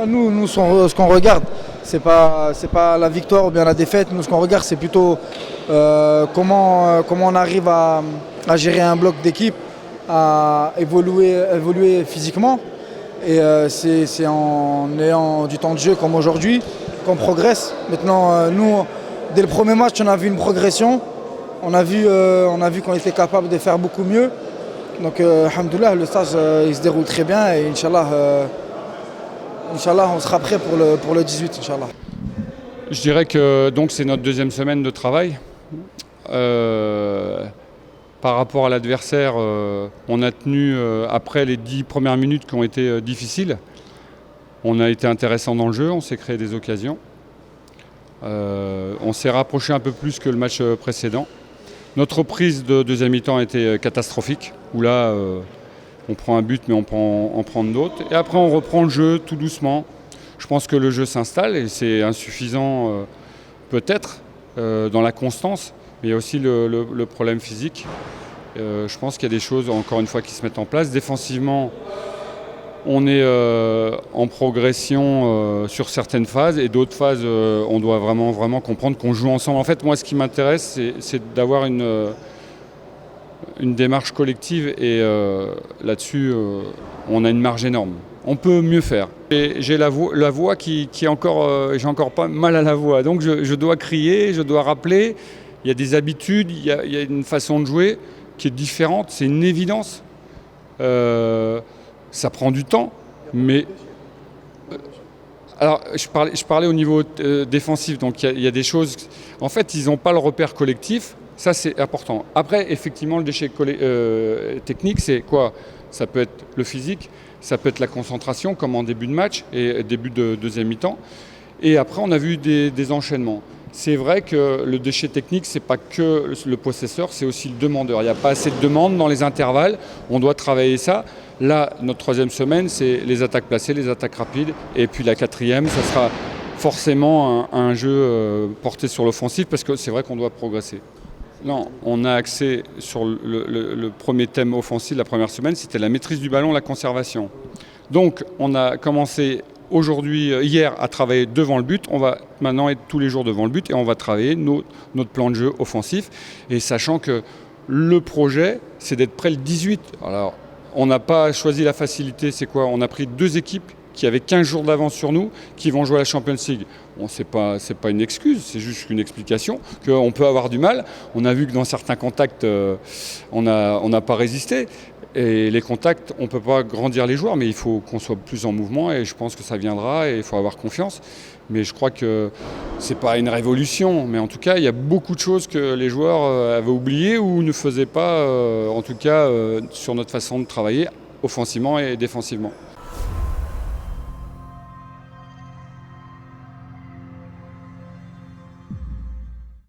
Nous, ce qu'on regarde, c'est pas la victoire ou bien la défaite. Nous, ce qu'on regarde, c'est plutôt comment on arrive à gérer un bloc d'équipe, à évoluer physiquement. Et c'est en ayant du temps de jeu comme aujourd'hui qu'on progresse. Maintenant, nous, dès le premier match, on a vu une progression. On a vu qu'on était capable de faire beaucoup mieux. Donc, alhamdoulilah, le stage il se déroule très bien et Inch'Allah, on sera prêt pour le 18, Inch'Allah. Je dirais que donc c'est notre deuxième semaine de travail. Par rapport à l'adversaire, on a tenu après les 10 premières minutes qui ont été difficiles. On a été intéressant dans le jeu, on s'est créé des occasions. On s'est rapproché un peu plus que le match précédent. Notre reprise de deuxième mi-temps a été catastrophique, où là, on prend un but, mais on peut en prendre d'autres. Et après, on reprend le jeu tout doucement. Je pense que le jeu s'installe et c'est insuffisant peut-être dans la constance. Mais il y a aussi le problème physique. Je pense qu'il y a des choses, encore une fois, qui se mettent en place. Défensivement, on est en progression sur certaines phases et d'autres phases, on doit vraiment comprendre qu'on joue ensemble. En fait, moi, ce qui m'intéresse, c'est d'avoir une démarche collective et là-dessus, on a une marge énorme. On peut mieux faire. J'ai la voix qui est encore, j'ai encore pas mal à la voix. Donc je dois crier, je dois rappeler. Il y a des habitudes, il y a une façon de jouer qui est différente, c'est une évidence. Ça prend du temps, mais alors je parlais au niveau défensif, donc il y a des choses. En fait, ils n'ont pas le repère collectif, ça c'est important. Après, effectivement, le déchet technique, c'est quoi? Ça peut être le physique, ça peut être la concentration, comme en début de match et début de deuxième mi-temps. Et après, on a vu des enchaînements. C'est vrai que le déchet technique, ce n'est pas que le possesseur, c'est aussi le demandeur. Il n'y a pas assez de demandes dans les intervalles, on doit travailler ça. Là, notre troisième semaine, c'est les attaques placées, les attaques rapides. Et puis la quatrième, ça sera forcément un jeu porté sur l'offensif parce que c'est vrai qu'on doit progresser. Non, on a axé sur le premier thème offensif de la première semaine, c'était la maîtrise du ballon, la conservation. Donc, on a commencé hier à travailler devant le but. On va maintenant être tous les jours devant le but et on va travailler notre plan de jeu offensif. Et sachant que le projet, c'est d'être prêt le 18. Alors, on n'a pas choisi la facilité, c'est quoi? On a pris 2 équipes qui avaient 15 jours d'avance sur nous, qui vont jouer à la Champions League. Bon, c'est pas une excuse, c'est juste une explication qu'on peut avoir du mal. On a vu que dans certains contacts, on n'a pas résisté. Et les contacts, on ne peut pas grandir les joueurs, mais il faut qu'on soit plus en mouvement et je pense que ça viendra et il faut avoir confiance. Mais je crois que ce n'est pas une révolution, mais en tout cas, il y a beaucoup de choses que les joueurs avaient oubliées ou ne faisaient pas, en tout cas sur notre façon de travailler offensivement et défensivement.